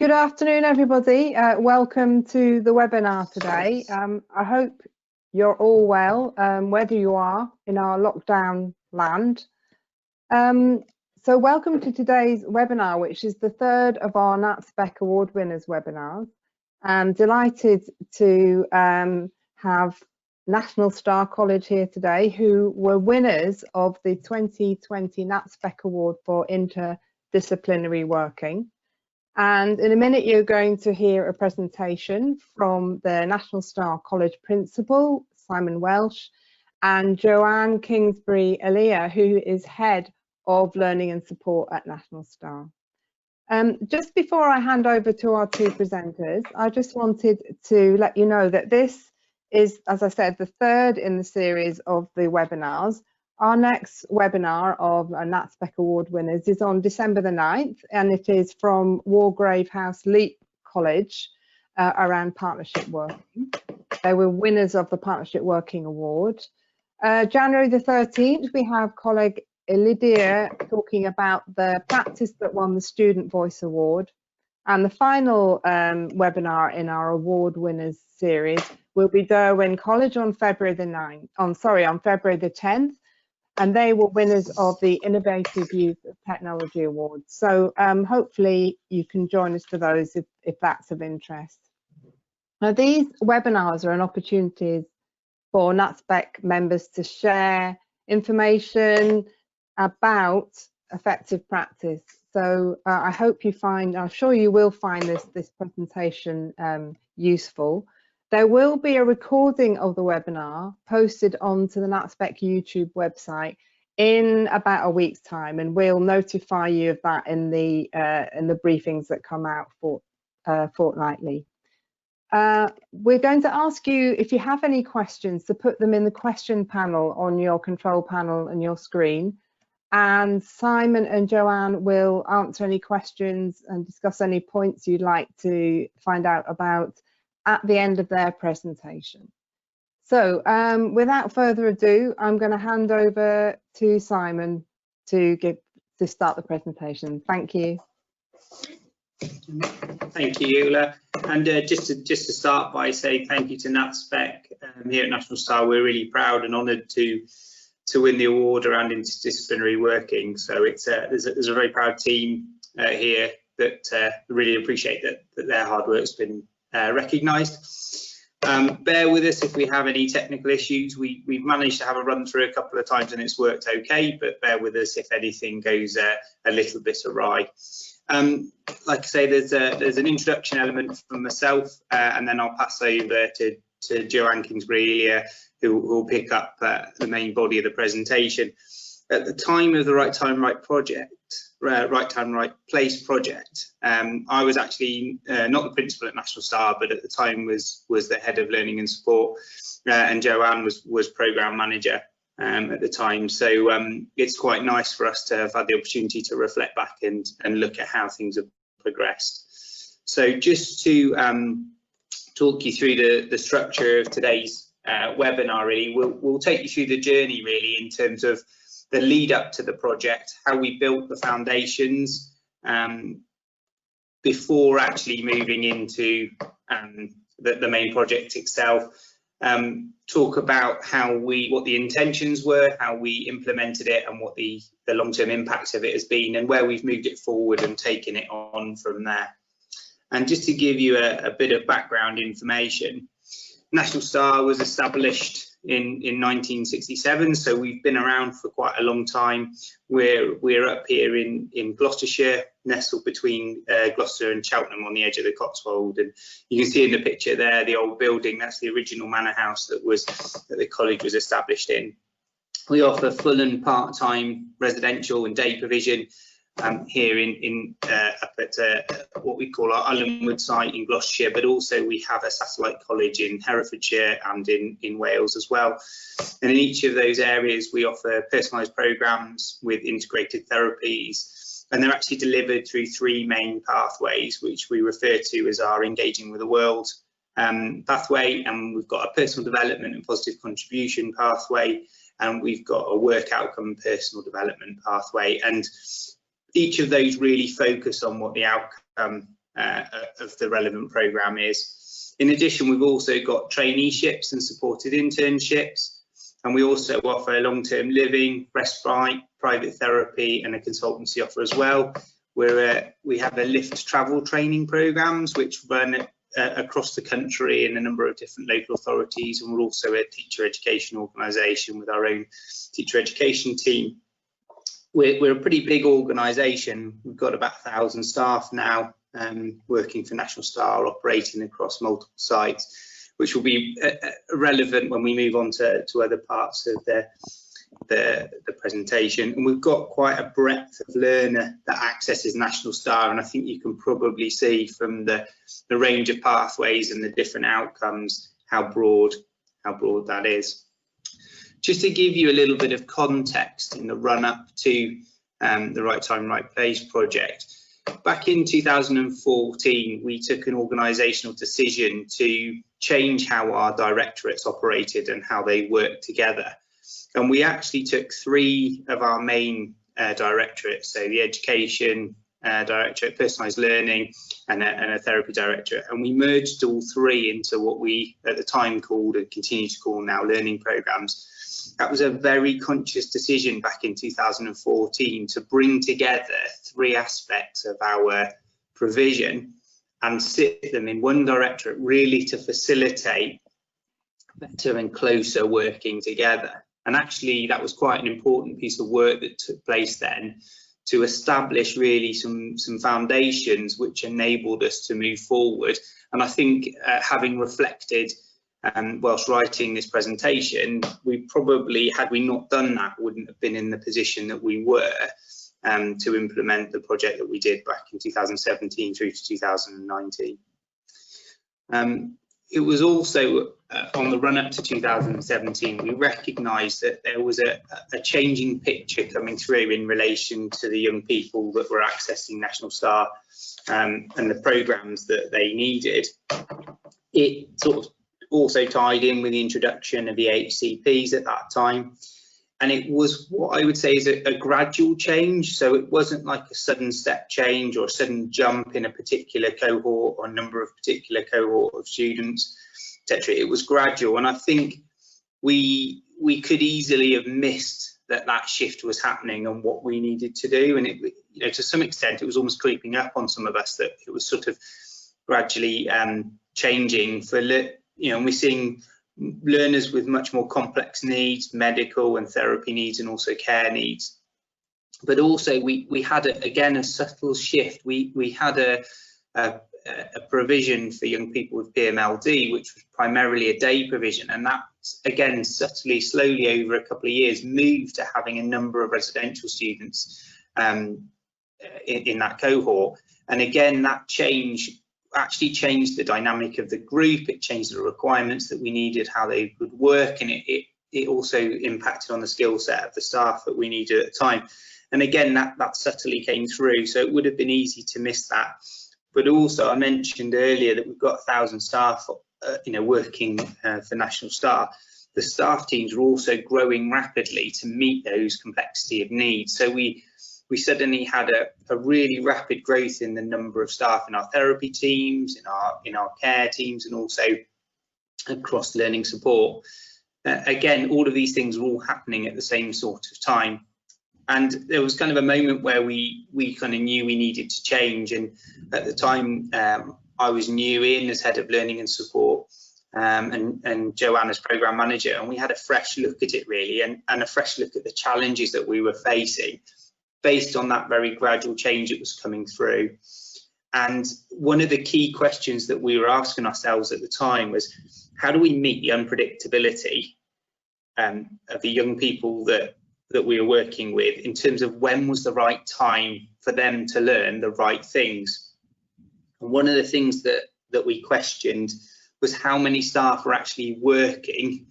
Good afternoon, everybody. Welcome to the webinar today. I hope you're all well, whether you are in our lockdown land. So welcome to today's webinar, which is the third of our Natspec Award winners webinars. I'm delighted to have National Star College here today, who were winners of the 2020 Natspec Award for Interdisciplinary Working. And in a minute, you're going to hear a presentation from the National Star College Principal, Simon Welch, and Joanne Kingsbury-Elia, who is Head of Learning and Support at National Star. Just before I hand over to our two presenters, I just wanted to let you know that this is, as I said, the third in the series of the webinars. Our next webinar of Natspec Award winners is on December the 9th, and it is from Wargrave House Leap College around partnership working. They were winners of the Partnership Working Award. January the 13th, we have colleague Lydia talking about the practice that won the Student Voice Award. And the final webinar in our award winners series will be Derwent College on February the 10th. And they were winners of the Innovative Youth Technology Awards. So hopefully you can join us for those if that's of interest. Now, these webinars are an opportunity for Natspec members to share information about effective practice. So I hope you find, I'm sure you will find this presentation useful. There will be a recording of the webinar posted onto the Natspec YouTube website in about a week's time, and we'll notify you of that in the briefings that come out fortnightly. We're going to ask you, if you have any questions, to put them in the question panel on your control panel and your screen. And Simon and Joanne will answer any questions and discuss any points you'd like to find out about at the end of their presentation. So without further ado, I'm going to hand over to Simon to start the presentation. Thank you. Thank you, Eula. And just to start by saying thank you to Natspec here at National Star. We're really proud and honoured to win the award around interdisciplinary working. So it's there's a very proud team here that really appreciate that their hard work's been recognised. Bear with us if we have any technical issues. We've managed to have a run through a couple of times and it's worked okay, but bear with us if anything goes a little bit awry. Like I say, there's an introduction element from myself, and then I'll pass over to Joanne Kingsbury-Elia, who will pick up the main body of the presentation. At the time of the Right Time, Right Project, Right Time, Right Place project, I was actually not the principal at National Star, but at the time was the head of learning and support, and Joanne was programme manager at the time. So it's quite nice for us to have had the opportunity to reflect back and look at how things have progressed. So just to talk you through the structure of today's webinar, really, we'll take you through the journey really in terms of the lead up to the project, how we built the foundations before actually moving into the main project itself. Talk about what the intentions were, how we implemented it, and what the long-term impact of it has been, and where we've moved it forward and taken it on from there. And just to give you a bit of background information, National Star was established in 1967, so we've been around for quite a long time. We're up here in Gloucestershire, nestled between Gloucester and Cheltenham on the edge of the Cotswold, and you can see in the picture there the old building. That's the original manor house that the college was established in. We offer full and part-time residential and day provision here up at what we call our Ullenwood site in Gloucestershire, but also we have a satellite college in Herefordshire and in Wales as well. And in each of those areas we offer personalised programmes with integrated therapies, and they're actually delivered through three main pathways, which we refer to as our Engaging with the World pathway, and we've got a personal development and positive contribution pathway, and we've got a work outcome personal development pathway. And each of those really focus on what the outcome of the relevant programme is. In addition, we've also got traineeships and supported internships, and we also offer long-term living, respite, private therapy and a consultancy offer as well. We have a lift travel training programmes which run across the country in a number of different local authorities, and we're also a teacher education organisation with our own teacher education team. We're a pretty big organisation. We've got about 1,000 staff now, working for National Star, operating across multiple sites, which will be relevant when we move on to other parts of the presentation. And we've got quite a breadth of learner that accesses National Star, and I think you can probably see from the range of pathways and the different outcomes how broad that is. Just to give you a little bit of context in the run-up to the Right Time, Right Place project, back in 2014 we took an organisational decision to change how our directorates operated and how they worked together. And we actually took 3 of our main directorates, so the Education Directorate, Personalised Learning and a Therapy Directorate, and we merged all 3 into what we at the time called and continue to call now learning programmes. That was a very conscious decision back in 2014 to bring together 3 aspects of our provision and sit them in one directorate, really to facilitate better and closer working together. And actually that was quite an important piece of work that took place then to establish really some foundations which enabled us to move forward. And I think having reflected whilst writing this presentation, we probably, had we not done that, wouldn't have been in the position that we were to implement the project that we did back in 2017 through to 2019. It was also on the run-up to 2017, we recognised that there was a changing picture coming through in relation to the young people that were accessing National Star and the programmes that they needed. It sort of also tied in with the introduction of the HCPs at that time, and it was what I would say is a gradual change. So it wasn't like a sudden step change or a sudden jump in a particular cohort or a number of particular cohort of students, etc. It was gradual, and I think we could easily have missed that shift was happening and what we needed to do. And it, you know, to some extent, it was almost creeping up on some of us that it was sort of gradually changing for, you know, and we're seeing learners with much more complex needs, medical and therapy needs, and also care needs. But also we had again a subtle shift. We had a provision for young people with PMLD, which was primarily a day provision, and that again subtly, slowly over a couple of years moved to having a number of residential students in that cohort. And again, that change actually changed the dynamic of the group. It changed the requirements that we needed, how they would work, and it also impacted on the skill set of the staff that we needed at the time. And again, that subtly came through, so it would have been easy to miss that. But also, I mentioned earlier that we've got 1,000 staff, you know, working for National Star. The staff teams are also growing rapidly to meet those complexity of needs. So we suddenly had a really rapid growth in the number of staff in our therapy teams, in our care teams, and also across learning support. Again, all of these things were all happening at the same sort of time. And there was kind of a moment where we kind of knew we needed to change. And at the time, I was new in as head of learning and support, and Joanne as programme manager, and we had a fresh look at it really, and a fresh look at the challenges that we were facing based on that very gradual change that was coming through. And one of the key questions that we were asking ourselves at the time was, how do we meet the unpredictability of the young people that we were working with, in terms of when was the right time for them to learn the right things? And one of the things that we questioned was how many staff were actually working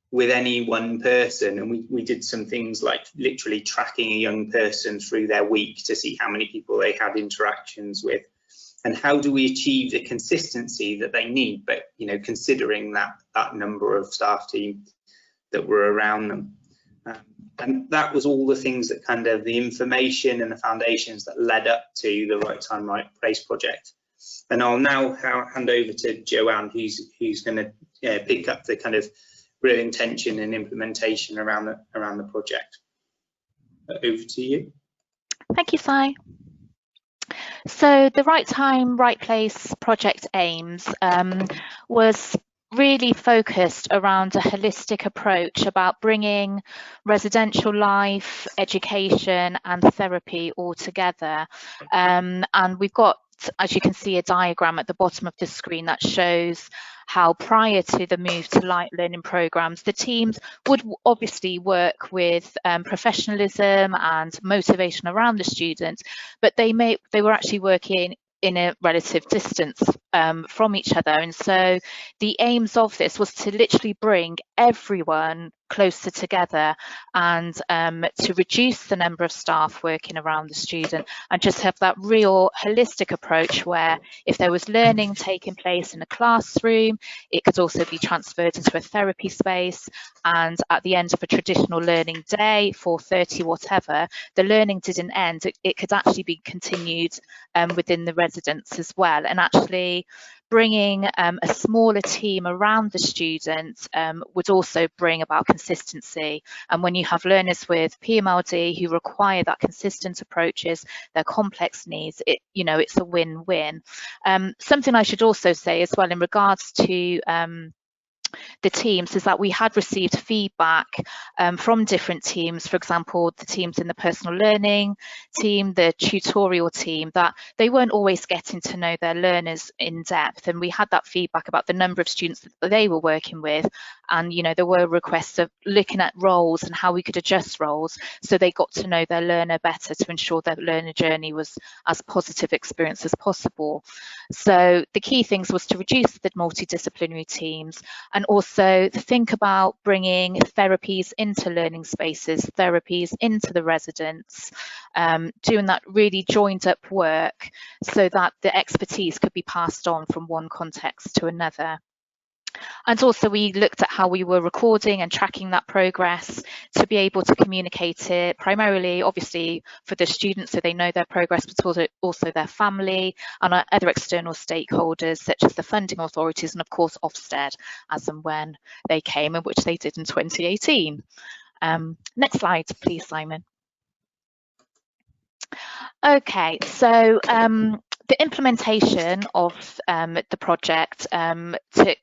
with any one person. And we did some things like literally tracking a young person through their week to see how many people they had interactions with, and how do we achieve the consistency that they need, but you know, considering that number of staff team that were around them. And that was all the things that kind of the information and the foundations that led up to the Right Time, Right Place project. And I'll now hand over to Joanne, who's going to pick up the kind of real intention and implementation around the project. Over to you. Thank you, Si. So the Right Time, Right Place project aims was really focused around a holistic approach about bringing residential life, education and therapy all together. And we've got, as you can see, a diagram at the bottom of the screen that shows how prior to the move to light learning programs, the teams would obviously work with professionalism and motivation around the students, but they were actually working in a relative distance from each other. And so the aims of this was to literally bring everyone closer together and to reduce the number of staff working around the student and just have that real holistic approach where if there was learning taking place in a classroom, it could also be transferred into a therapy space, and at the end of a traditional learning day, 4:30, whatever, the learning didn't end. It could actually be continued within the residence as well. And actually bringing a smaller team around the students would also bring about consistency. And when you have learners with PMLD who require that consistent approaches, their complex needs, it's a win-win. Something I should also say as well in regards to the teams is that we had received feedback from different teams, for example, the teams in the personal learning team, the tutorial team, that they weren't always getting to know their learners in depth. And we had that feedback about the number of students that they were working with. And, there were requests of looking at roles and how we could adjust roles so they got to know their learner better to ensure their learner journey was as positive experience as possible. So the key things was to reduce the multidisciplinary teams and also think about bringing therapies into learning spaces, therapies into the residents, doing that really joined up work so that the expertise could be passed on from one context to another. And also we looked at how we were recording and tracking that progress to be able to communicate it primarily, obviously, for the students so they know their progress, but also their family and our other external stakeholders, such as the funding authorities and, of course, Ofsted, as and when they came, and which they did in 2018. Next slide, please, Simon. Okay, so the implementation of the project took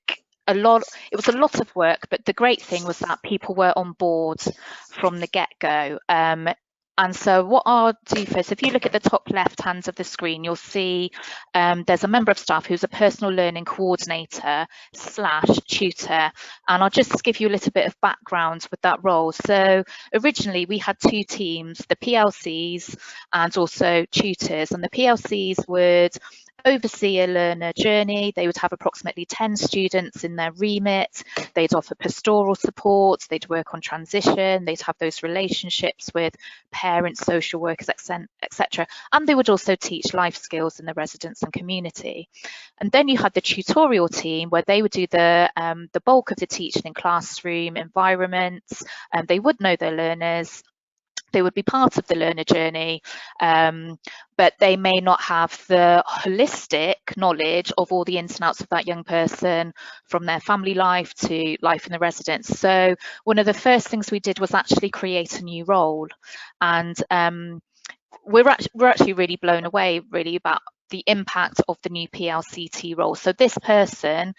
it was a lot of work, but the great thing was that people were on board from the get-go. And so what I'll do first, if you look at the top left hand of the screen, you'll see there's a member of staff who's a personal learning coordinator / tutor. And I'll just give you a little bit of background with that role. So originally we had two teams, the PLCs and also tutors, and the PLCs would oversee a learner journey. They would have approximately 10 students in their remit. They'd offer pastoral support, they'd work on transition, they'd have those relationships with parents, social workers, etc. And they would also teach life skills in the residents and community. And then you had the tutorial team where they would do the bulk of the teaching in classroom environments, and they would know their learners. They would be part of the learner journey, but they may not have the holistic knowledge of all the ins and outs of that young person, from their family life to life in the residence. So one of the first things we did was actually create a new role, and we're actually really blown away really about the impact of the new PLCT role. So this person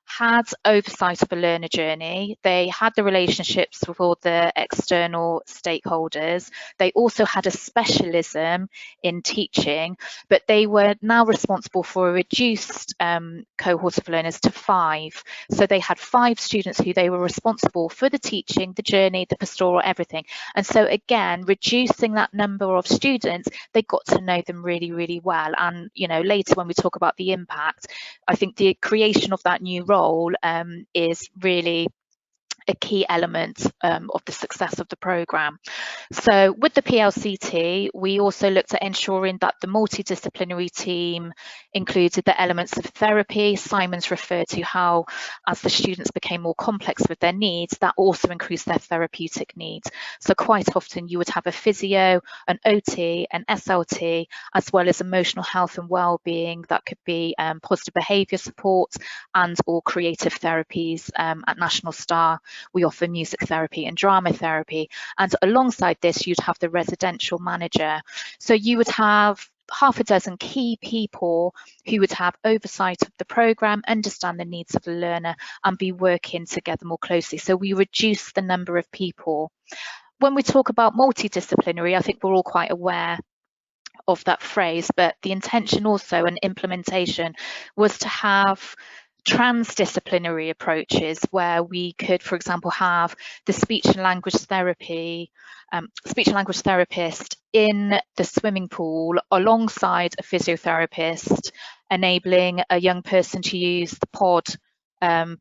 had oversight of a learner journey, they had the relationships with all the external stakeholders, they also had a specialism in teaching, but they were now responsible for a reduced cohort of learners to 5. So they had 5 students who they were responsible for the teaching, the journey, the pastoral, everything. And so again, reducing that number of students, they got to know them really, really well. And later when we talk about the impact, I think the creation of that new role is really a key element of the success of the programme. So with the PLCT, we also looked at ensuring that the multidisciplinary team included the elements of therapy. Simon's referred to how, as the students became more complex with their needs, that also increased their therapeutic needs. So quite often you would have a physio, an OT, an SLT, as well as emotional health and well-being. That could be positive behaviour support and or creative therapies. At National Star, we offer music therapy and drama therapy. And alongside this, you'd have the residential manager. So you would have half a dozen key people who would have oversight of the programme, understand the needs of the learner, and be working together more closely. So we reduce the number of people. When we talk about multidisciplinary, I think we're all quite aware of that phrase, but the intention also and implementation was to have transdisciplinary approaches where we could, for example, have the speech and language therapist in the swimming pool alongside a physiotherapist, enabling a young person to use the POD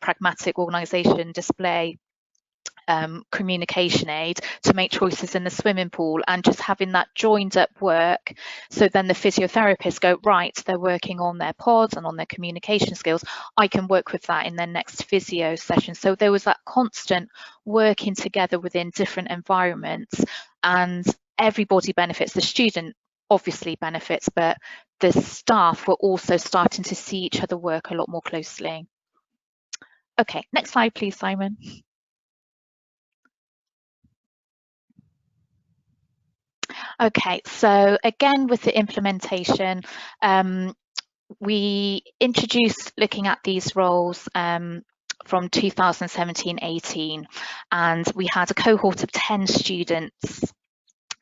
pragmatic organisation display communication aid to make choices in the swimming pool, and just having that joined up work. So then the physiotherapists go, right, they're working on their pods and on their communication skills, I can work with that in their next physio session. So there was that constant working together within different environments, and everybody benefits. The student obviously benefits, but the staff were also starting to see each other work a lot more closely. Okay, next slide please, Simon. Okay, so again with the implementation, we introduced looking at these roles from 2017-18, and we had a cohort of 10 students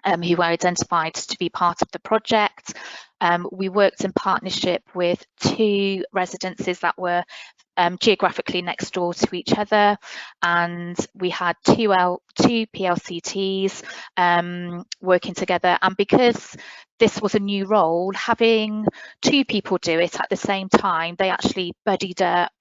who were identified to be part of the project. We worked in partnership with 2 residences that were geographically next door to each other, and we had two PLCTs working together. And because this was a new role, having 2 people do it at the same time, they actually buddied up,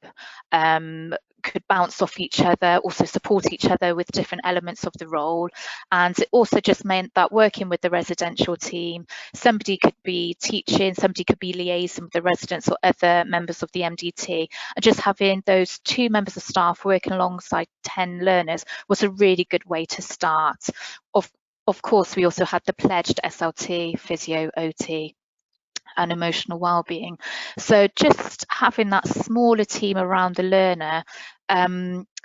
could bounce off each other, also support each other with different elements of the role. And it also just meant that working with the residential team, somebody could be teaching, somebody could be liaising with the residents or other members of the MDT, and just having those 2 members of staff working alongside 10 learners was a really good way to start. Of course, we also had the pledged SLT, physio, OT, and emotional well-being. So just having that smaller team around the learner,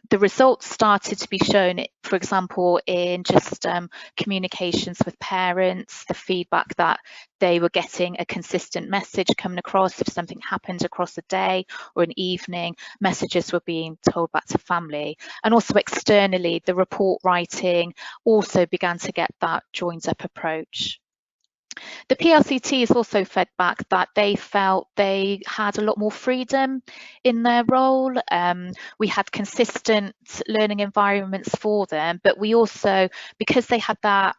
the results started to be shown, for example, in just communications with parents, the feedback that they were getting a consistent message coming across. If something happened across the day or an evening, messages were being told back to family. And also externally, the report writing also began to get that joined up approach. The PLCTs also fed back that they felt they had a lot more freedom in their role. We had consistent learning environments for them, but we also, because they had that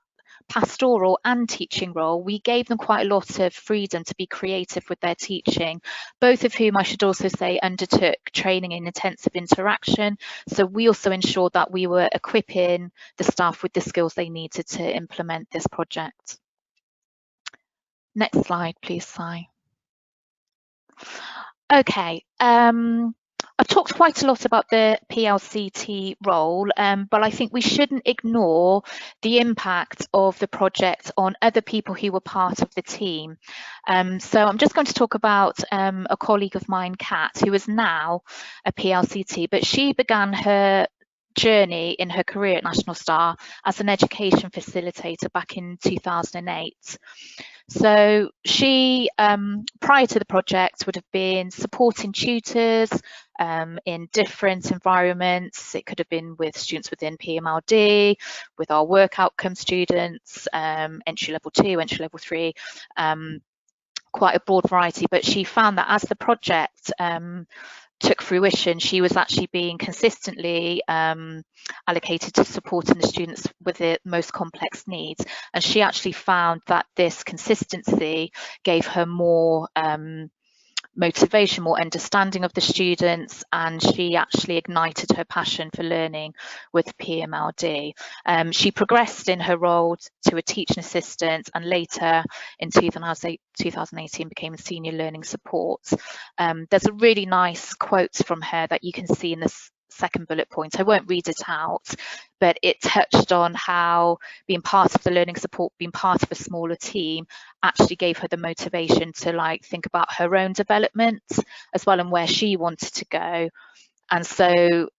pastoral and teaching role, we gave them quite a lot of freedom to be creative with their teaching, both of whom I should also say undertook training in intensive interaction. So we also ensured that we were equipping the staff with the skills they needed to implement this project. Next slide, please, Si. Okay, I've talked quite a lot about the PLCT role, but I think we shouldn't ignore the impact of the project on other people who were part of the team. So I'm just going to talk about a colleague of mine, Kat, who is now a PLCT, but she began her journey in her career at National Star as an education facilitator back in 2008. So she, prior to the project, would have been supporting tutors in different environments. It could have been with students within PMLD, with our work outcome students, entry level 2, entry level 3, quite a broad variety. But she found that as the project took fruition, she was actually being consistently allocated to supporting the students with the most complex needs, and she actually found that this consistency gave her more motivation, more understanding of the students, and she actually ignited her passion for learning with PMLD. She progressed in her role to a teaching assistant, and later in 2018 became a senior learning support. There's a really nice quote from her that you can see in this second bullet point. I won't read it out, but it touched on how being part of the learning support, being part of a smaller team, actually gave her the motivation to think about her own development as well and where she wanted to go. And so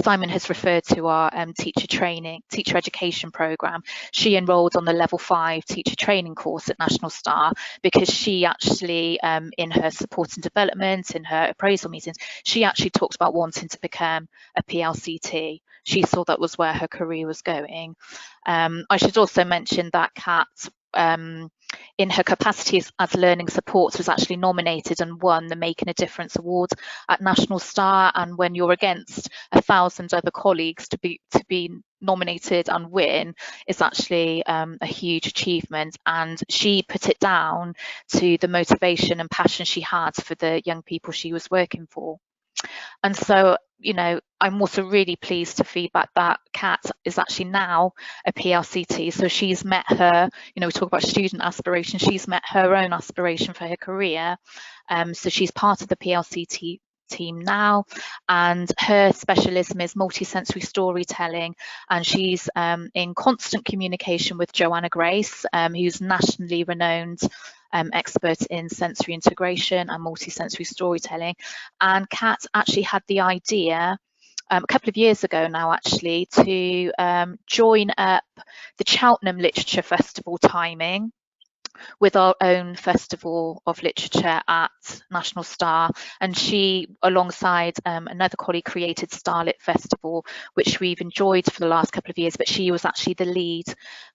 Simon has referred to our teacher education programme. She enrolled on the level 5 teacher training course at National Star because she actually, in her support and development, in her appraisal meetings, she actually talked about wanting to become a PLCT. She saw that was where her career was going. I should also mention that Kat, in her capacity as learning support, was actually nominated and won the Making a Difference Award at National Star. And when you're against 1,000 other colleagues, to be nominated and win is actually a huge achievement. And she put it down to the motivation and passion she had for the young people she was working for. And so, I'm also really pleased to feedback that Kat is actually now a PLCT. So she's met her, we talk about student aspiration, she's met her own aspiration for her career. So she's part of the PLCT team now, and her specialism is multisensory storytelling, and she's in constant communication with Joanna Grace, who's nationally renowned expert in sensory integration and multisensory storytelling. And Kat actually had the idea a couple of years ago now actually to join up the Cheltenham Literature Festival timing with our own Festival of Literature at National Star, and she, alongside another colleague, created Starlit Festival, which we've enjoyed for the last couple of years, but she was actually the lead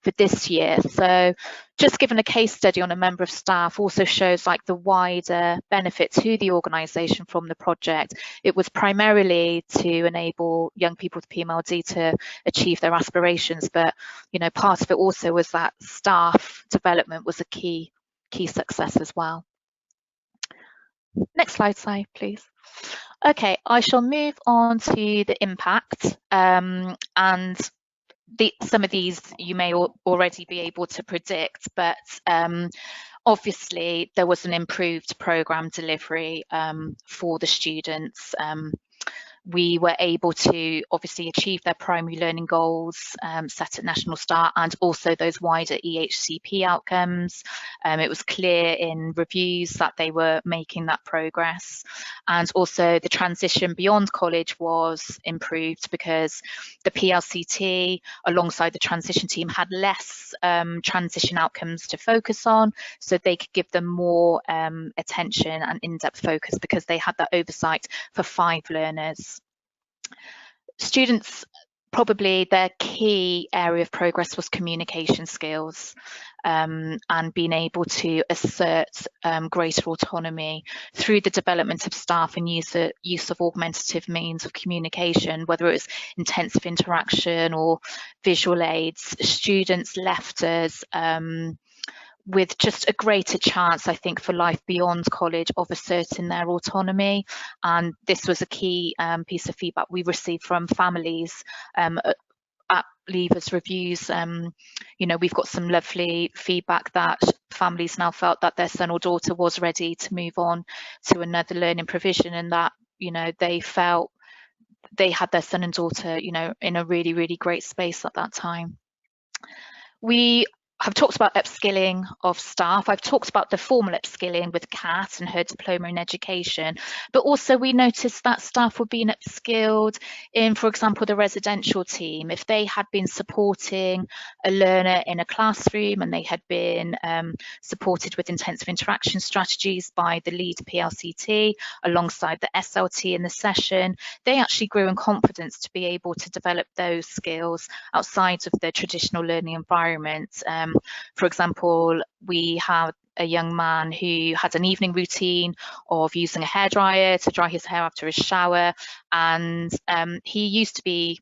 for this year. So just given a case study on a member of staff also shows the wider benefit to the organisation from the project. It was primarily to enable young people with PMLD to achieve their aspirations, but part of it also was that staff development was a key success as well. Next slide, Si, please. Okay, I shall move on to the impact, and some of these you may already be able to predict, but obviously there was an improved programme delivery for the students. We were able to obviously achieve their primary learning goals set at National Star, and also those wider EHCP outcomes. It was clear in reviews that they were making that progress, and also the transition beyond college was improved because the PLCT alongside the transition team had less transition outcomes to focus on, so they could give them more attention and in-depth focus because they had that oversight for 5 learners. Students, probably their key area of progress was communication skills, and being able to assert greater autonomy through the development of staff and use of augmentative means of communication, whether it was intensive interaction or visual aids. Students left us with just a greater chance, I think, for life beyond college of asserting their autonomy. And this was a key piece of feedback we received from families at Leavers reviews. We've got some lovely feedback that families now felt that their son or daughter was ready to move on to another learning provision, and that they felt they had their son and daughter in a really, really great space at that time. We have talked about upskilling of staff. I've talked about the formal upskilling with Kat and her diploma in education, but also we noticed that staff were being upskilled in, for example, the residential team. If they had been supporting a learner in a classroom and they had been supported with intensive interaction strategies by the lead PLCT alongside the SLT in the session, they actually grew in confidence to be able to develop those skills outside of the traditional learning environment. For example, we had a young man who had an evening routine of using a hairdryer to dry his hair after his shower, and he used to be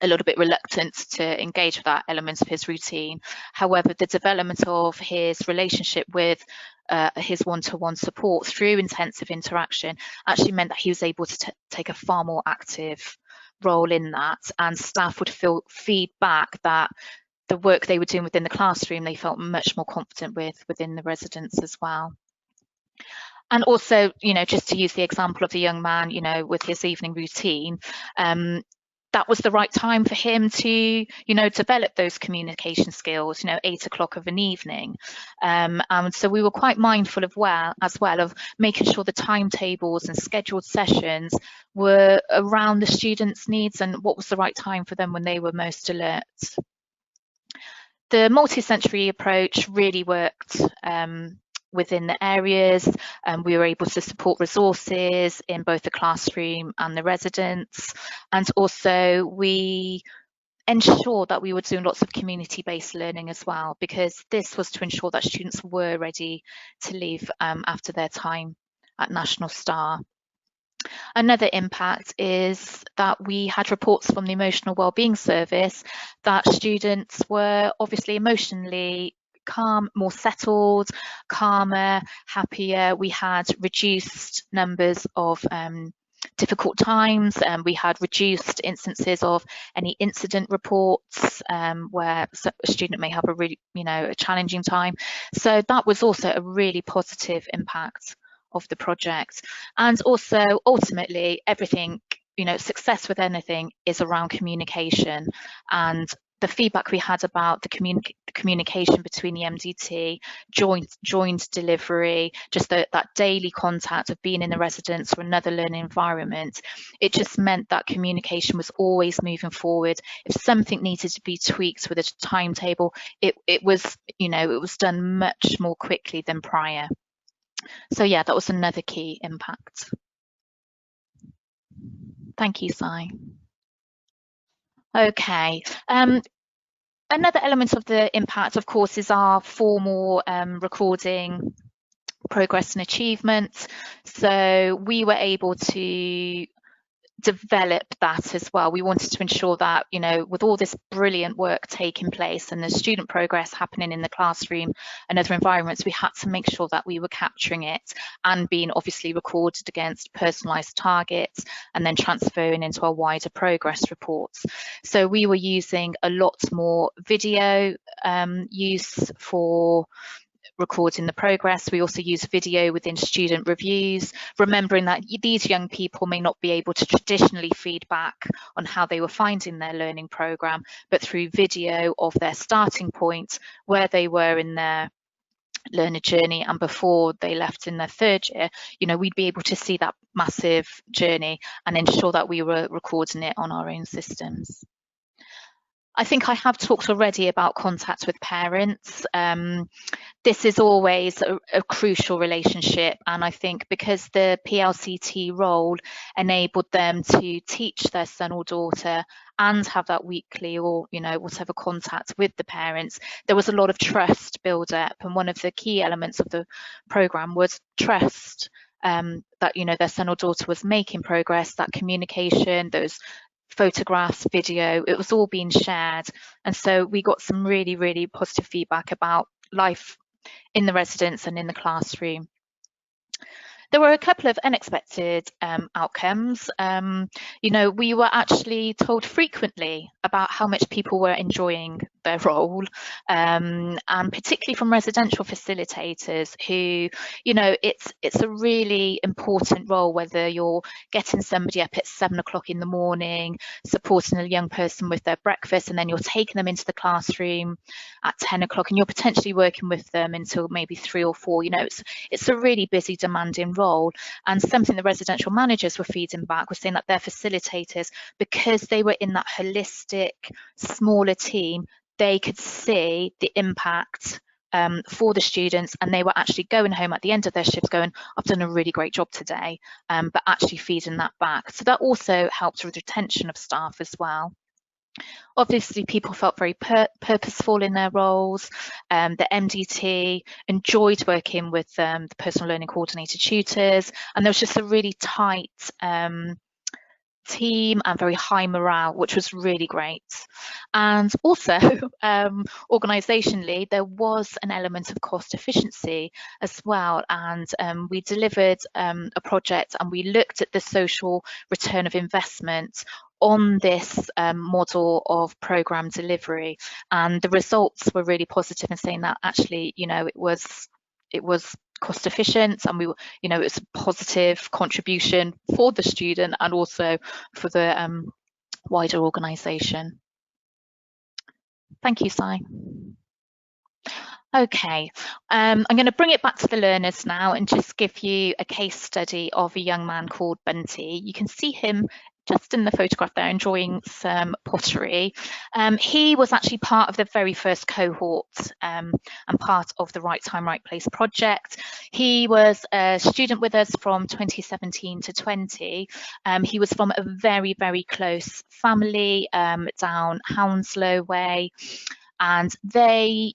a little bit reluctant to engage with that element of his routine. However, the development of his relationship with his one-to-one support through intensive interaction actually meant that he was able to take a far more active role in that, and staff would feed back that the work they were doing within the classroom they felt much more confident with within the residents as well. And also, you know, just to use the example of the young man, you know, with his evening routine, that was the right time for him to, you know, develop those communication skills, you know, 8 o'clock of an evening. And so we were quite mindful of of making sure the timetables and scheduled sessions were around the students' needs and what was the right time for them when they were most alert. The multi-sensory approach really worked within the areas, and we were able to support resources in both the classroom and the residents, and also we ensured that we were doing lots of community-based learning as well, because this was to ensure that students were ready to leave after their time at National Star. Another impact is that we had reports from the Emotional Wellbeing Service that students were obviously emotionally calm, more settled, calmer, happier. We had reduced numbers of difficult times, and we had reduced instances of any incident reports where a student may have a really, you know, a challenging time. So that was also a really positive impact of the project. And also ultimately everything, you know, success with anything is around communication, and the feedback we had about the communication between the MDT, joint delivery, just that daily contact of being in the residence or another learning environment, it just meant that communication was always moving forward. If something needed to be tweaked with a timetable, it was, you know, it was done much more quickly than prior. So yeah, that was another key impact. Thank you, Si. Okay. Another element of the impact, of course, is our formal recording progress and achievements. So we were able to develop that as well. We wanted to ensure that, you know, with all this brilliant work taking place and the student progress happening in the classroom and other environments, we had to make sure that we were capturing it and being obviously recorded against personalised targets and then transferring into our wider progress reports. So we were using a lot more video use for recording the progress. We also use video within student reviews, remembering that these young people may not be able to traditionally feed back on how they were finding their learning programme, but through video of their starting point, where they were in their learner journey and before they left in their third year, you know, we'd be able to see that massive journey and ensure that we were recording it on our own systems. I think I have talked already about contact with parents. This is always a crucial relationship, and I think because the PLCT role enabled them to teach their son or daughter and have that weekly or, you know, whatever contact with the parents, there was a lot of trust build up, and one of the key elements of the programme was trust, that, you know, their son or daughter was making progress, that communication, those photographs, video, it was all being shared. And so we got some really, really positive feedback about life in the residence and in the classroom. There were a couple of unexpected outcomes. You know, we were actually told frequently about how much people were enjoying their role, and particularly from residential facilitators who, you know, it's a really important role, whether you're getting somebody up at 7 o'clock in the morning, supporting a young person with their breakfast, and then you're taking them into the classroom at 10 o'clock and you're potentially working with them until maybe 3 or 4. You know, it's a really busy, demanding role, and something the residential managers were feeding back was saying that their facilitators, because they were in that holistic smaller team, they could see the impact for the students, and they were actually going home at the end of their shifts going, I've done a really great job today, but actually feeding that back. So that also helped with retention of staff as well. Obviously, people felt very purposeful in their roles. The MDT enjoyed working with the personal learning coordinator tutors, and there was just a really tight team and very high morale, which was really great. And also, organisationally, there was an element of cost efficiency as well. And we delivered a project, and we looked at the social return of investment on this model of programme delivery, and the results were really positive in saying that actually, you know, it was cost efficient, and we were, you know, it's a positive contribution for the student and also for the wider organisation. Thank you, Si. Okay, I'm going to bring it back to the learners now and just give you a case study of a young man called Bunty. You can see him just in the photograph there enjoying some pottery. He was actually part of the very first cohort and part of the Right Time, Right Place project. He was a student with us from 2017 to 20. He was from a very, very close family down Hounslow way. And their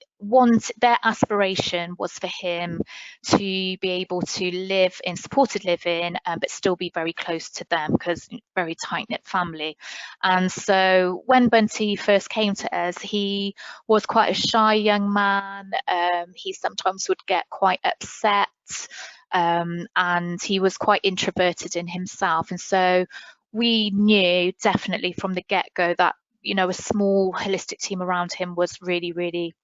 aspiration was for him to be able to live in supported living, but still be very close to them, because very tight-knit family. And so when Bunty first came to us, he was quite a shy young man. He sometimes would get quite upset, and he was quite introverted in himself. And so we knew definitely from the get-go that, you know, a small holistic team around him was really, really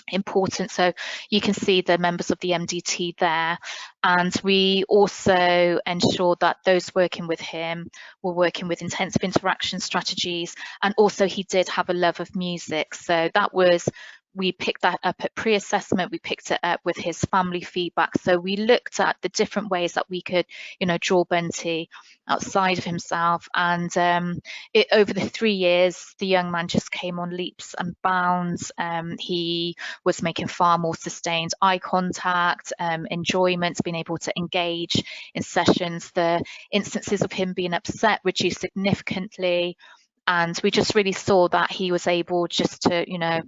important. So you can see the members of the MDT there, and we also ensured that those working with him were working with intensive interaction strategies, and also he did have a love of music. So that was, we picked that up at pre-assessment, we picked it up with his family feedback. So we looked at the different ways that we could, you know, draw Bunty outside of himself. And over the 3 years, the young man just came on leaps and bounds. He was making far more sustained eye contact, enjoyment, being able to engage in sessions. The instances of him being upset reduced significantly. And we just really saw that he was able just to, you know,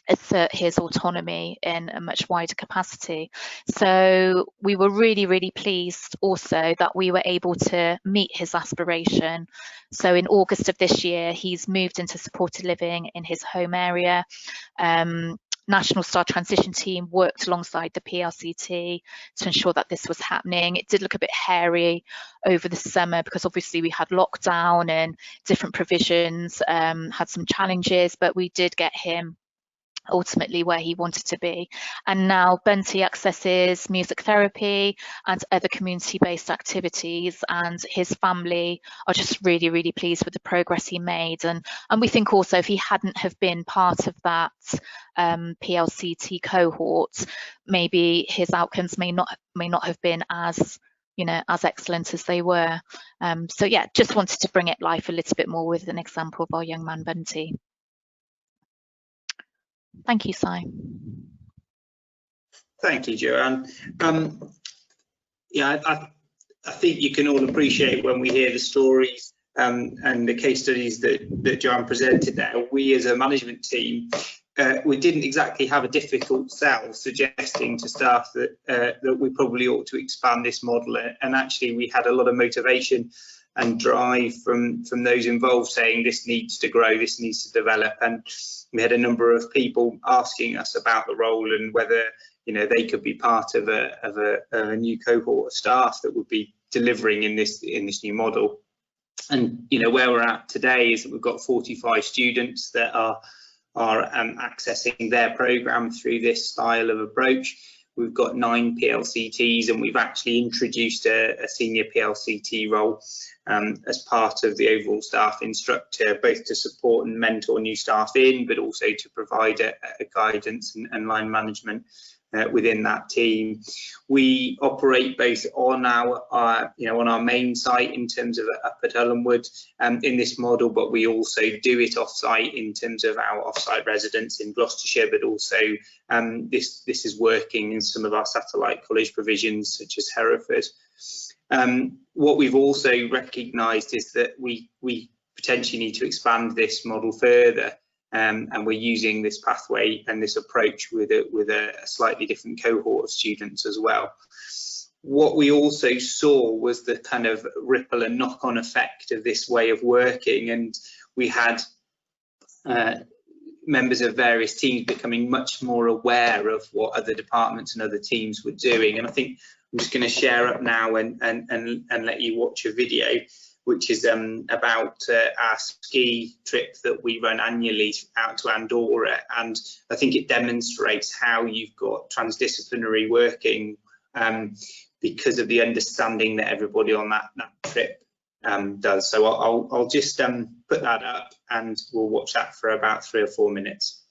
assert his autonomy in a much wider capacity. So we were really, really pleased also that we were able to meet his aspiration. So in August of this year, he's moved into supported living in his home area. National Star Transition Team worked alongside the PLCT to ensure that this was happening. It did look a bit hairy over the summer because obviously we had lockdown and different provisions, had some challenges, but we did get him ultimately where he wanted to be. And now Bunty accesses music therapy and other community-based activities, and his family are just really, really pleased with the progress he made. And we think also if he hadn't have been part of that PLCT cohort, maybe his outcomes may not have been as, you know, as excellent as they were. So yeah, just wanted to bring it life a little bit more with an example of our young man Bunty. Thank you, Si. Thank you, Joanne. Yeah, I think you can all appreciate when we hear the stories and the case studies that Joanne presented there. We as a management team, we didn't exactly have a difficult sell suggesting to staff that we probably ought to expand this model, and actually we had a lot of motivation and drive from those involved saying this needs to grow, this needs to develop. And we had a number of people asking us about the role and whether, you know, they could be part of a new cohort of staff that would be delivering in this new model. And you know, where we're at today is that we've got 45 students that are accessing their programme through this style of approach. We've got 9 PLCTs, and we've actually introduced a senior PLCT role as part of the overall staffing structure, both to support and mentor new staff in, but also to provide a guidance and line management within that team. We operate both on our you know, on our main site in terms of up at Ellenwood in this model, but we also do it off-site in terms of our off-site residents in Gloucestershire, but also this is working in some of our satellite college provisions such as Hereford. What we've also recognised is that we potentially need to expand this model further, and we're using this pathway and this approach with a slightly different cohort of students as well. what we also saw was the kind of ripple and knock-on effect of this way of working, and we had members of various teams becoming much more aware of what other departments and other teams were doing. And I think I'm just going to share up now and let you watch a video, which is about our ski trip that we run annually out to Andorra. And I think it demonstrates how you've got transdisciplinary working because of the understanding that everybody on that trip does. So I'll just put that up and we'll watch that for about 3 or 4 minutes.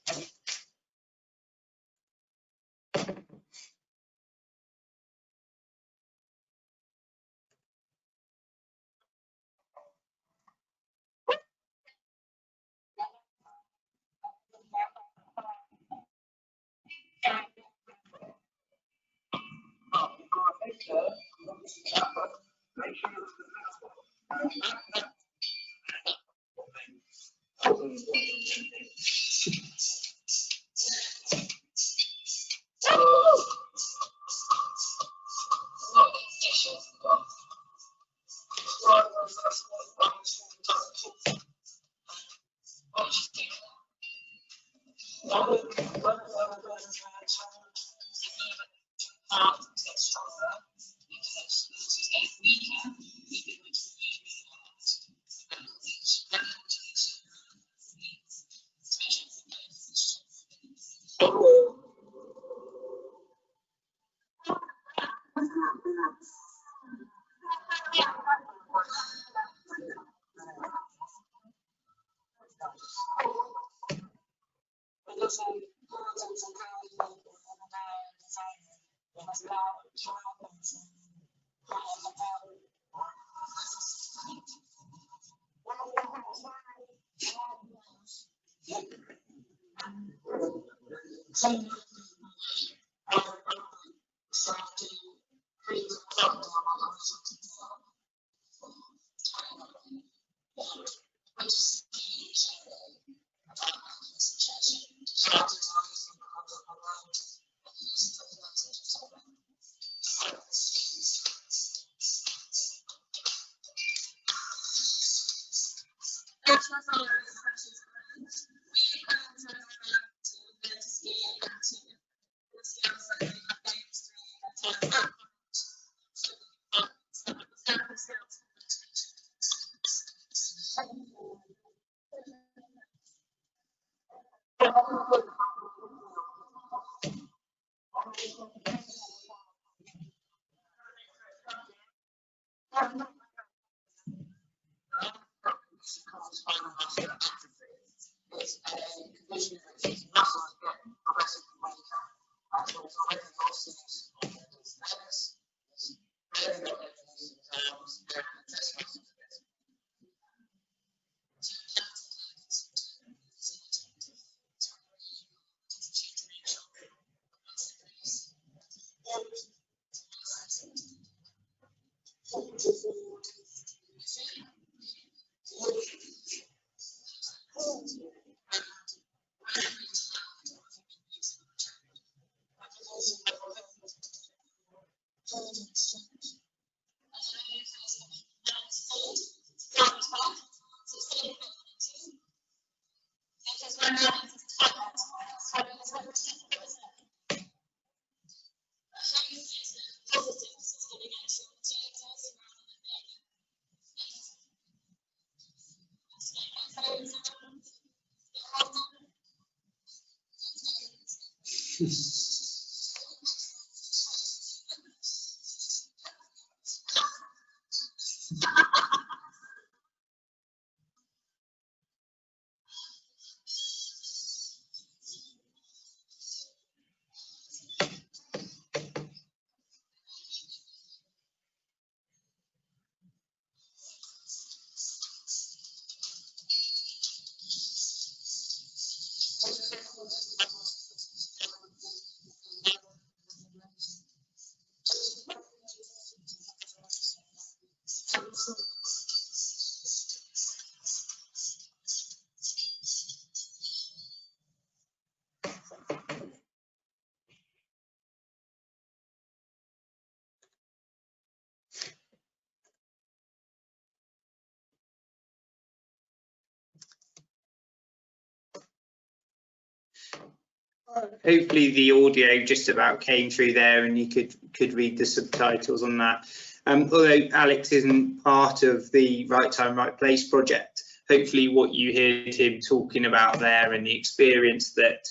hopefully the audio just about came through there and you could read the subtitles on that. Although Alex isn't part of the Right Time, Right Place project, hopefully what you heard him talking about there and the experience that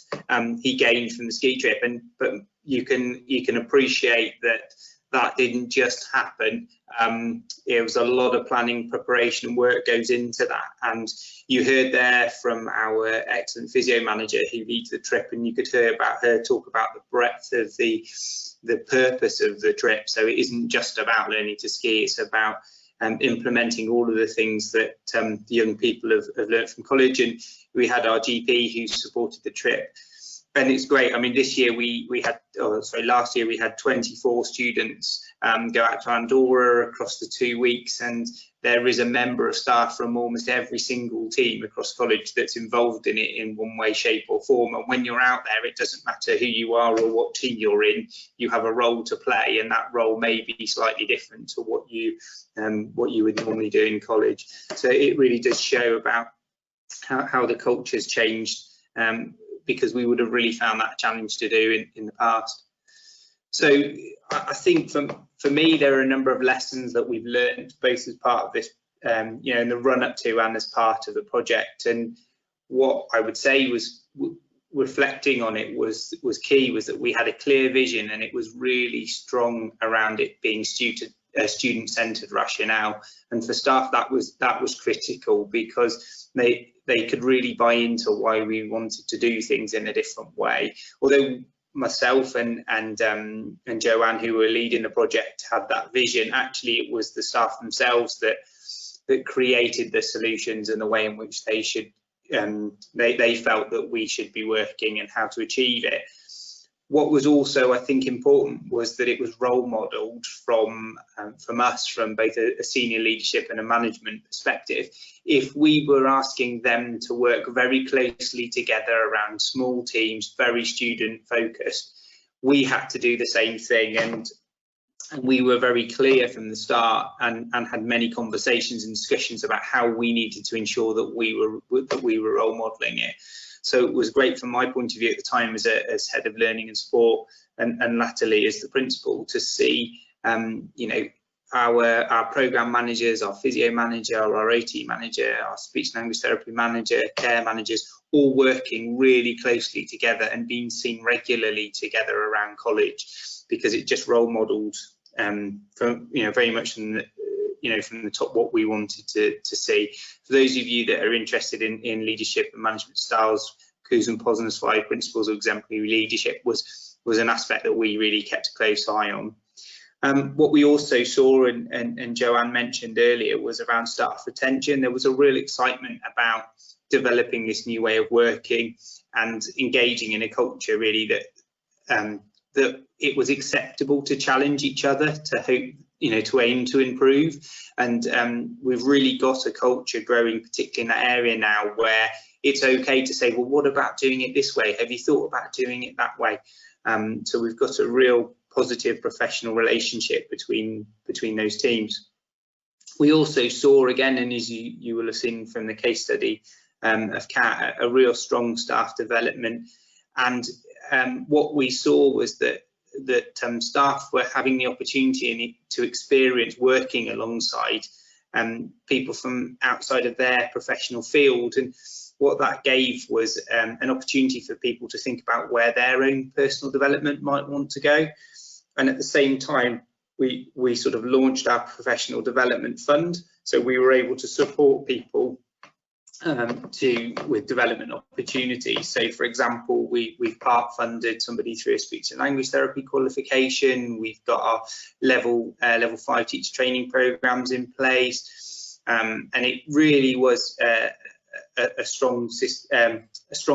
he gained from the ski trip, but you can appreciate that didn't just happen. It was a lot of planning, preparation and work goes into that, and you heard there from our excellent physio manager who leads the trip, and you could hear about her talk about the breadth of the purpose of the trip. So it isn't just about learning to ski, it's about implementing all of the things that the young people have learned from college. And we had our GP who supported the trip, and it's great. I mean, this year last year we had 24 students go out to Andorra across the 2 weeks, and there is a member of staff from almost every single team across college that's involved in it in one way, shape or form. And when you're out there, it doesn't matter who you are or what team you're in, you have a role to play, and that role may be slightly different to what you would normally do in college. So it really does show about how the culture's changed, because we would have really found that a challenge to do in the past. So I think for me, there are a number of lessons that we've learned, both as part of this, in the run up to and as part of the project. And what I would say was, reflecting on it was key, was that we had a clear vision, and it was really strong around it being student-centered rationale. And for staff, that was critical, because they could really buy into why we wanted to do things in a different way. Although myself and Joanne, who were leading the project, had that vision, actually it was the staff themselves that created the solutions and the way in which they should they felt that we should be working and how to achieve it. What was also, I think, important was that it was role modelled from us, from both a senior leadership and a management perspective. If we were asking them to work very closely together around small teams, very student focused, we had to do the same thing. And we were very clear from the start, and had many conversations and discussions about how we needed to ensure that we were role modelling it. So it was great from my point of view at the time as head of learning and sport, and latterly as the principal, to see our programme managers, our physio manager, our OT manager, our speech and language therapy manager, care managers, all working really closely together and being seen regularly together around college, because it just role modelled from very much from the top what we wanted to see. For those of you that are interested in leadership and management styles, Coos and Posner's 5 principles of exemplary leadership was an aspect that we really kept a close eye on. What we also saw, and Joanne mentioned earlier, was around staff retention. There was a real excitement about developing this new way of working and engaging in a culture really that it was acceptable to challenge each other, to hope, to aim to improve. And we've really got a culture growing, particularly in that area now, where it's okay to say, well, what about doing it this way? Have you thought about doing it that way? So we've got a real positive professional relationship between those teams. We also saw, again, and as you will have seen from the case study of Kat, a real strong staff development. And what we saw was that staff were having the opportunity to experience working alongside people from outside of their professional field. And what that gave was an opportunity for people to think about where their own personal development might want to go. And at the same time, we sort of launched our professional development fund. So we were able to support people with development opportunities. So, for example, we've part funded somebody through a speech and language therapy qualification. We've got our level 5 teacher training programs in place, and it really was a strong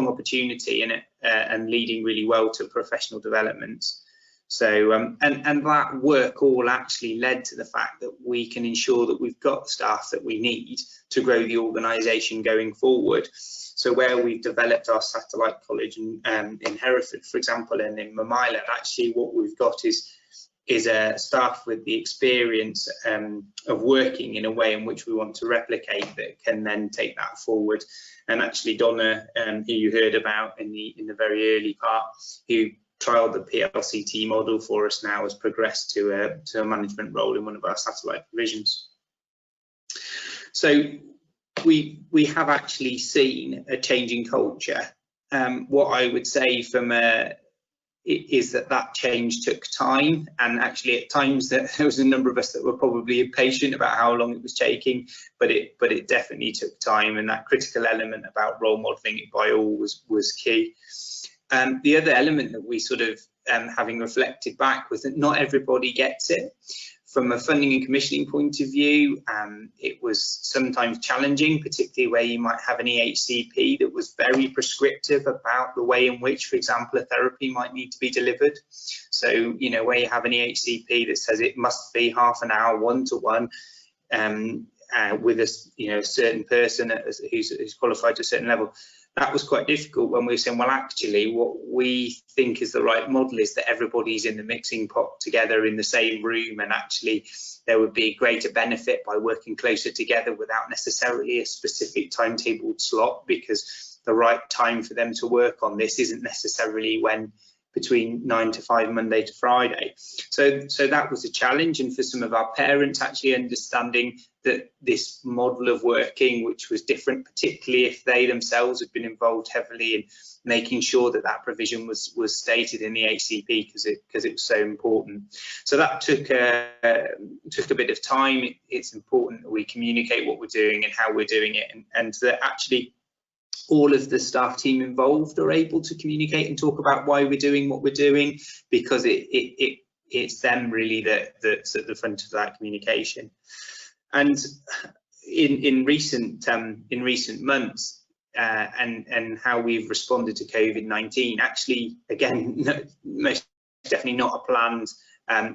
opportunity in it, and leading really well to professional development. So and that work all actually led to the fact that we can ensure that we've got the staff that we need to grow the organisation going forward. So where we've developed our satellite college in Hereford, for example, and in Mamila, actually what we've got is staff with the experience of working in a way in which we want to replicate, that can then take that forward. And actually Donna, who you heard about in the very early part, who trialled the PLCT model for us, now has progressed to a management role in one of our satellite divisions. So we have actually seen a change in culture. What I would say is that change took time, and actually at times there was a number of us that were probably impatient about how long it was taking, but it definitely took time, and that critical element about role modelling it by all was key. The other element that we sort of, having reflected back, was that not everybody gets it. From a funding and commissioning point of view, it was sometimes challenging, particularly where you might have an EHCP that was very prescriptive about the way in which, for example, a therapy might need to be delivered. So, you know, where you have an EHCP that says it must be half an hour, one-to-one, with a certain person who's qualified to a certain level. That was quite difficult when we were saying, well, actually, what we think is the right model is that everybody's in the mixing pot together in the same room, and actually there would be greater benefit by working closer together without necessarily a specific timetabled slot, because the right time for them to work on this isn't necessarily when between 9 to 5 Monday to Friday. So that was a challenge, and for some of our parents actually understanding that this model of working, which was different, particularly if they themselves had been involved heavily in making sure that that provision was stated in the HCP, because it was so important. So that took a bit of time. It's important that we communicate what we're doing and how we're doing it, and that actually all of the staff team involved are able to communicate and talk about why we're doing what we're doing, because it's them really that's at the front of that communication. And in recent months, and how we've responded to COVID-19, actually, again, most definitely not a planned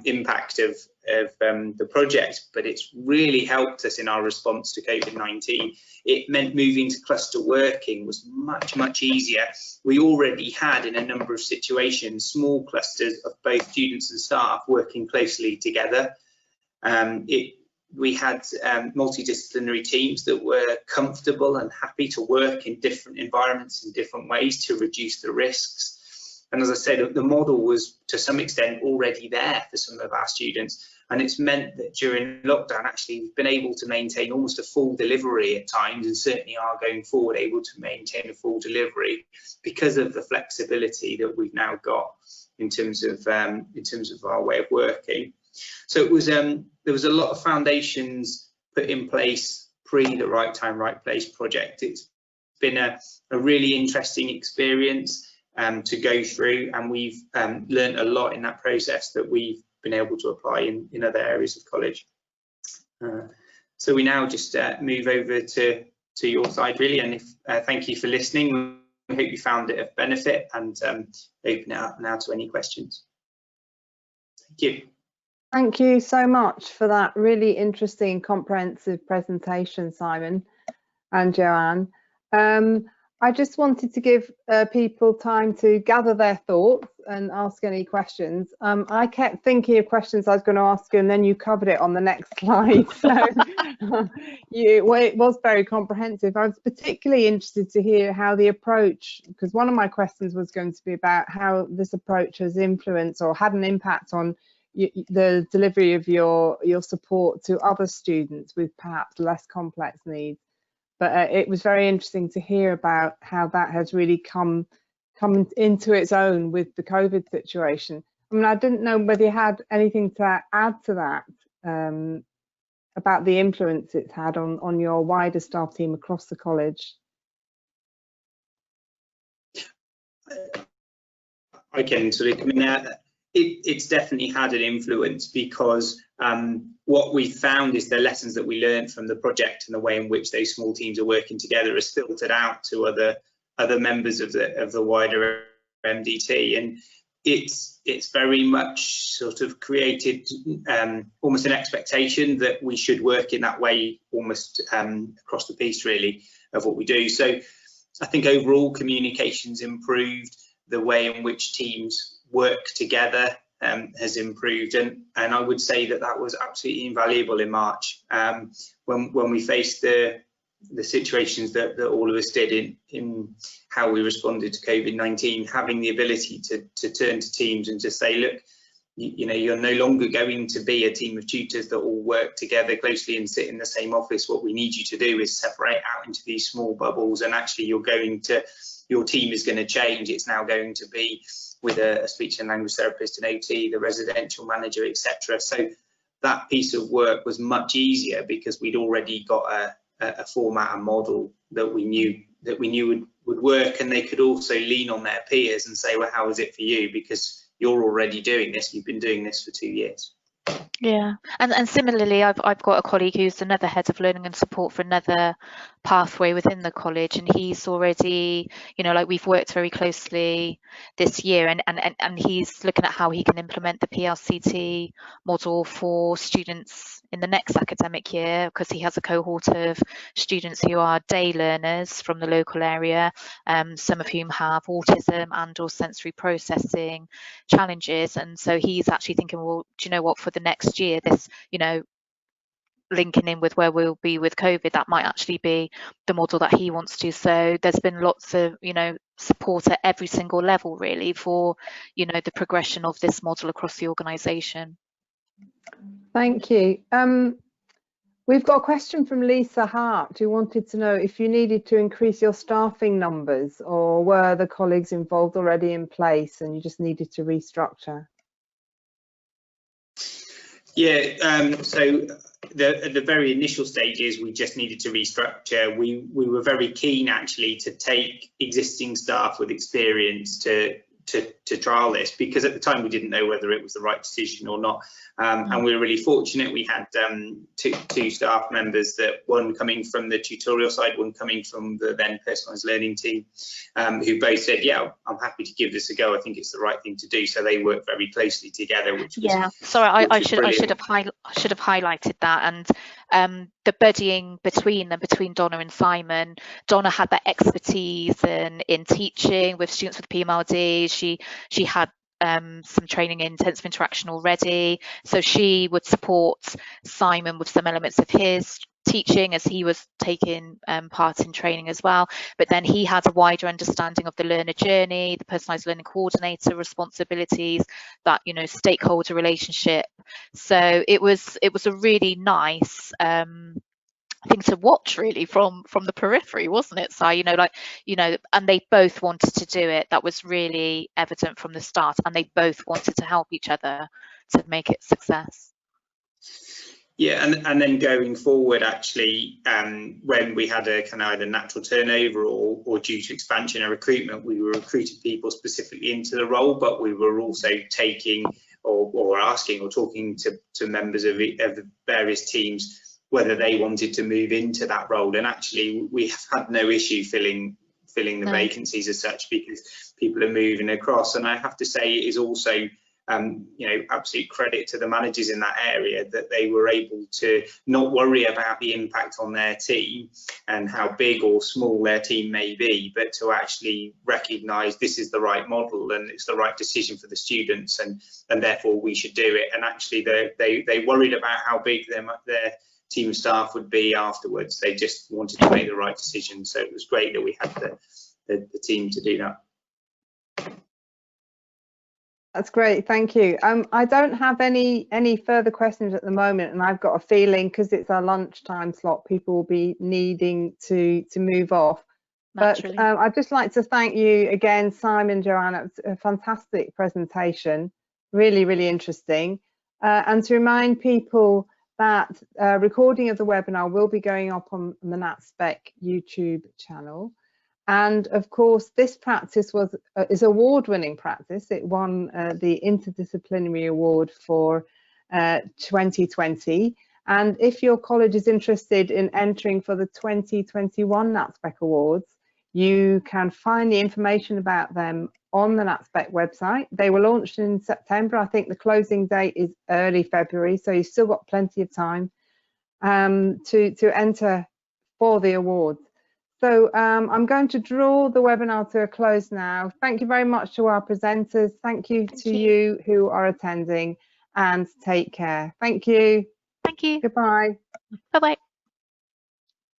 impact of the project, but it's really helped us in our response to COVID-19. It meant moving to cluster working was much easier. We already had, in a number of situations, small clusters of both students and staff working closely together. We had multidisciplinary teams that were comfortable and happy to work in different environments in different ways to reduce the risks. And as I said, the model was to some extent already there for some of our students, and it's meant that during lockdown actually we've been able to maintain almost a full delivery at times, and certainly are going forward able to maintain a full delivery because of the flexibility that we've now got in terms of our way of working. So it was there was a lot of foundations put in place pre the Right Time, Right Place project. It's been a really interesting experience to go through, and we've learned a lot in that process that we've been able to apply in other areas of college. So we now just move over to your side really, and thank you for listening. I hope you found it of benefit, and open it up now to any questions. Thank you. Thank you so much for that really interesting, comprehensive presentation, Simon and Joanne. I just wanted to give people time to gather their thoughts and ask any questions. I kept thinking of questions I was going to ask you, and then you covered it on the next slide. So it was very comprehensive. I was particularly interested to hear how the approach, because one of my questions was going to be about how this approach has influenced or had an impact on the delivery of your support to other students with perhaps less complex needs. But it was very interesting to hear about how that has really come into its own with the COVID situation. I mean, I didn't know whether you had anything to add to that about the influence it's had on your wider staff team across the college. I can sort of come in there. It's definitely had an influence, because what we found is the lessons that we learned from the project and the way in which those small teams are working together is filtered out to other members of the wider MDT, and it's very much sort of created almost an expectation that we should work in that way almost across the piece really of what we do. So I think overall communication's improved, the way in which teams work together has improved, and I would say that that was absolutely invaluable in March, when we faced the situations that all of us did in how we responded to COVID-19. Having the ability to turn to teams and just say, look, you know, you're no longer going to be a team of tutors that all work together closely and sit in the same office. What we need you to do is separate out into these small bubbles, and actually your team is going to change. It's now going to be with a speech and language therapist, an OT, the residential manager, etc. So that piece of work was much easier because we'd already got a format and model that we knew would work, and they could also lean on their peers and say, well, how is it for you? Because you're already doing this, you've been doing this for 2 years. Yeah, and similarly, I've got a colleague who's another head of learning and support for another pathway within the college, and he's already, you know, like, we've worked very closely this year, and he's looking at how he can implement the PLCT model for students in the next academic year, because he has a cohort of students who are day learners from the local area, some of whom have autism and or sensory processing challenges, and so he's actually thinking, well, do you know what, for the next year, this, you know, linking in with where we'll be with COVID, that might actually be the model that he wants to. So there's been lots of, you know, support at every single level really for, you know, the progression of this model across the organisation. Thank you. We've got a question from Lisa Hart, who wanted to know if you needed to increase your staffing numbers, or were the colleagues involved already in place and you just needed to restructure? Yeah, so at the very initial stages, we just needed to restructure. We were very keen actually to take existing staff with experience to trial this, because at the time we didn't know whether it was the right decision or not, and we were really fortunate. We had two staff members, that one coming from the tutorial side, one coming from the then personalised learning team, who both said, yeah, I'm happy to give this a go, I think it's the right thing to do. So they worked very closely together, which was, yeah, sorry, I should have highlighted that. And the buddying between them, between Donna and Simon. Donna had that expertise in teaching with students with PMLD. She had some training in intensive interaction already, so she would support Simon with some elements of his teaching as he was taking part in training as well. But then he had a wider understanding of the learner journey, the personalised learning coordinator responsibilities, that, you know, stakeholder relationship. So it was a really nice thing to watch really from the periphery, wasn't it? So, you know, like, you know, and they both wanted to do it. That was really evident from the start, and they both wanted to help each other to make it a success. Yeah, and then going forward, actually, when we had a kind of either natural turnover or due to expansion and recruitment, we were recruiting people specifically into the role, but we were also taking or asking or talking to members of the various teams whether they wanted to move into that role. And actually, we have had no issue filling the vacancies as such, because people are moving across. And I have to say, it is also, you know, absolute credit to the managers in that area, that they were able to not worry about the impact on their team and how big or small their team may be, but to actually recognise this is the right model and it's the right decision for the students, and therefore we should do it. And actually, they worried about how big their team of staff would be afterwards. They just wanted to make the right decision. So it was great that we had the team to do that. That's great, thank you. I don't have any further questions at the moment, and I've got a feeling, because it's our lunchtime slot, people will be needing to move off. Naturally. But I'd just like to thank you again, Simon, Joanne. It was a fantastic presentation, really, really interesting. And to remind people that recording of the webinar will be going up on the Natspec YouTube channel. And of course, this practice is award-winning practice. It won the Interdisciplinary Award for 2020. And if your college is interested in entering for the 2021 Natspec Awards, you can find the information about them on the Natspec website. They were launched in September. I think the closing date is early February, so you've still got plenty of time to enter for the awards. So I'm going to draw the webinar to a close now. Thank you very much to our presenters. Thank you to you who are attending, and take care. Thank you. Thank you. Goodbye. Bye-bye.